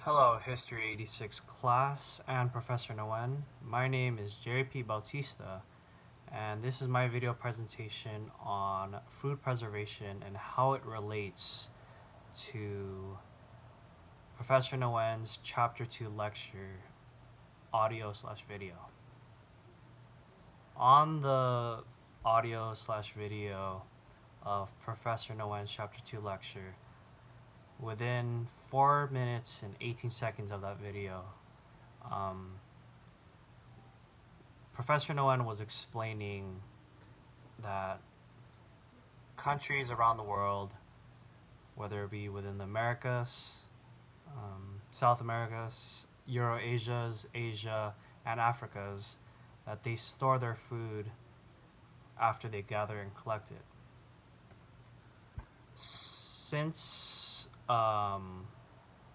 Hello, History 86 class and Professor Nguyen. My name is Jerry P. Bautista, and this is my video presentation on food preservation and how it relates to Professor Nguyen's Chapter 2 lecture, audio/video. On the audio/video of Professor Nguyen's Chapter 2 lecture, within 4 minutes and 18 seconds of that video, Professor Nguyen was explaining that countries around the world, whether it be within the Americas, South Americas, Euroasias, Asia, and Africas, that they store their food after they gather and collect it. Since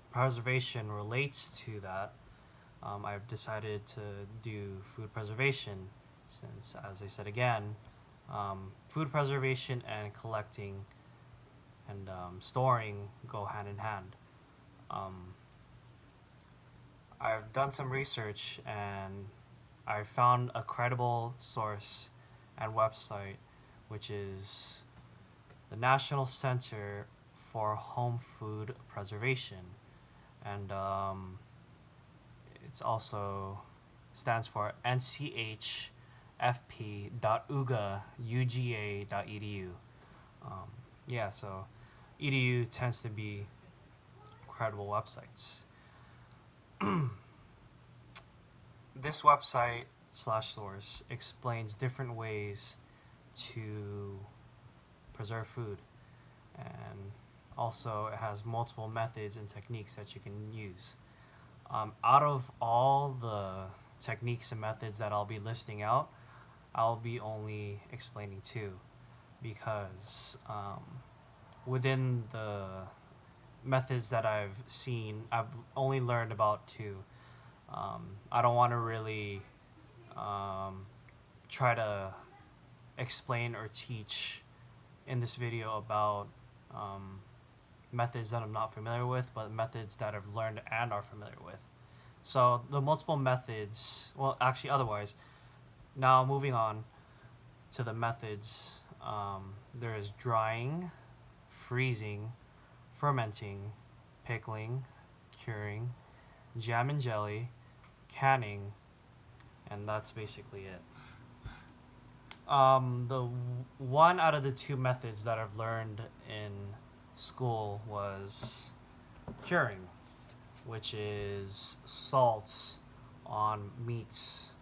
preservation relates to that, I've decided to do food preservation since, as I said again, food preservation and collecting and storing go hand in hand. I've done some research and I found a credible source and website, which is the National Center for Home Food Preservation, and it's also stands for nchfp.uga.edu. Yeah, so edu tends to be credible websites. This website/source explains different ways to preserve food, and also it has multiple methods and techniques that you can use. Out of all the techniques and methods that I'll be listing out, I'll be only explaining two, because within the methods that I've seen, I've only learned about two. I don't want to really try to explain or teach in this video about methods that I'm not familiar with, but methods that I've learned and are familiar with. So the multiple methods, well, actually otherwise, now moving on to the methods, there is drying, freezing, fermenting, pickling, curing, jam and jelly, canning, and that's basically it. The one out of the two methods that I've learned in school was curing, which is salt on meats.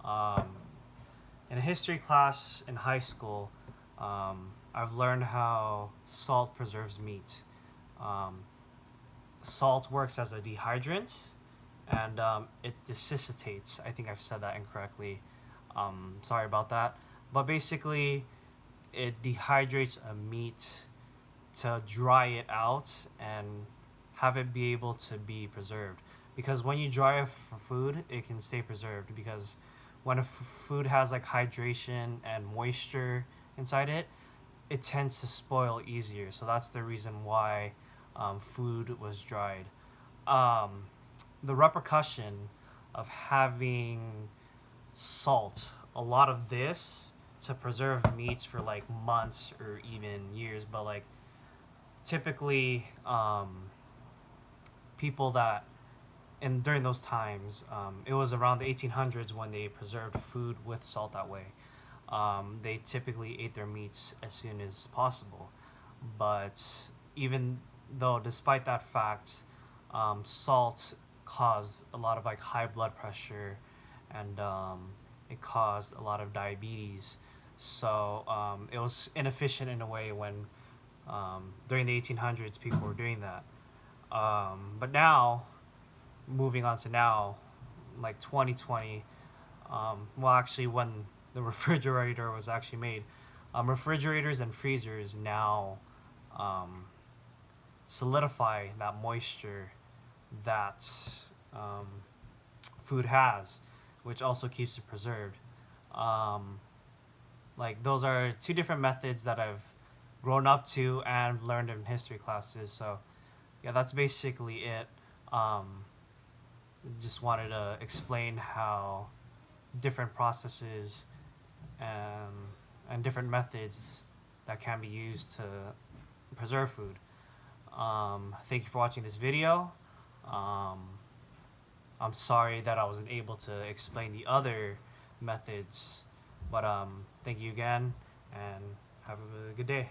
In a history class in high school, I've learned how salt preserves meat. Salt works as a dehydrant, and it desiccates. I think I've said that incorrectly. Sorry about that. But basically, it dehydrates a meat to dry it out and have it be able to be preserved. Because when you dry a food, it can stay preserved. Because when a food has like hydration and moisture inside it, it tends to spoil easier. So that's the reason why food was dried. The repercussion of having salt, a lot of this, to preserve meats for like months or even years, but like typically people that during those times, it was around the 1800s when they preserved food with salt that way. They typically ate their meats as soon as possible, but even though despite that fact, salt caused a lot of like high blood pressure, and it caused a lot of diabetes. So it was inefficient in a way when during the 1800s people were doing that. But now, moving on to now, like 2020, well, actually, when the refrigerator was actually made, refrigerators and freezers now solidify that moisture that food has, which also keeps it preserved. Like those are two different methods that I've grown up to and learned in history classes. So yeah, that's basically it. Um, just wanted to explain how different processes and different methods that can be used to preserve food. Thank you for watching this video. Um, I'm sorry that I wasn't able to explain the other methods, but thank you again, and have a good day.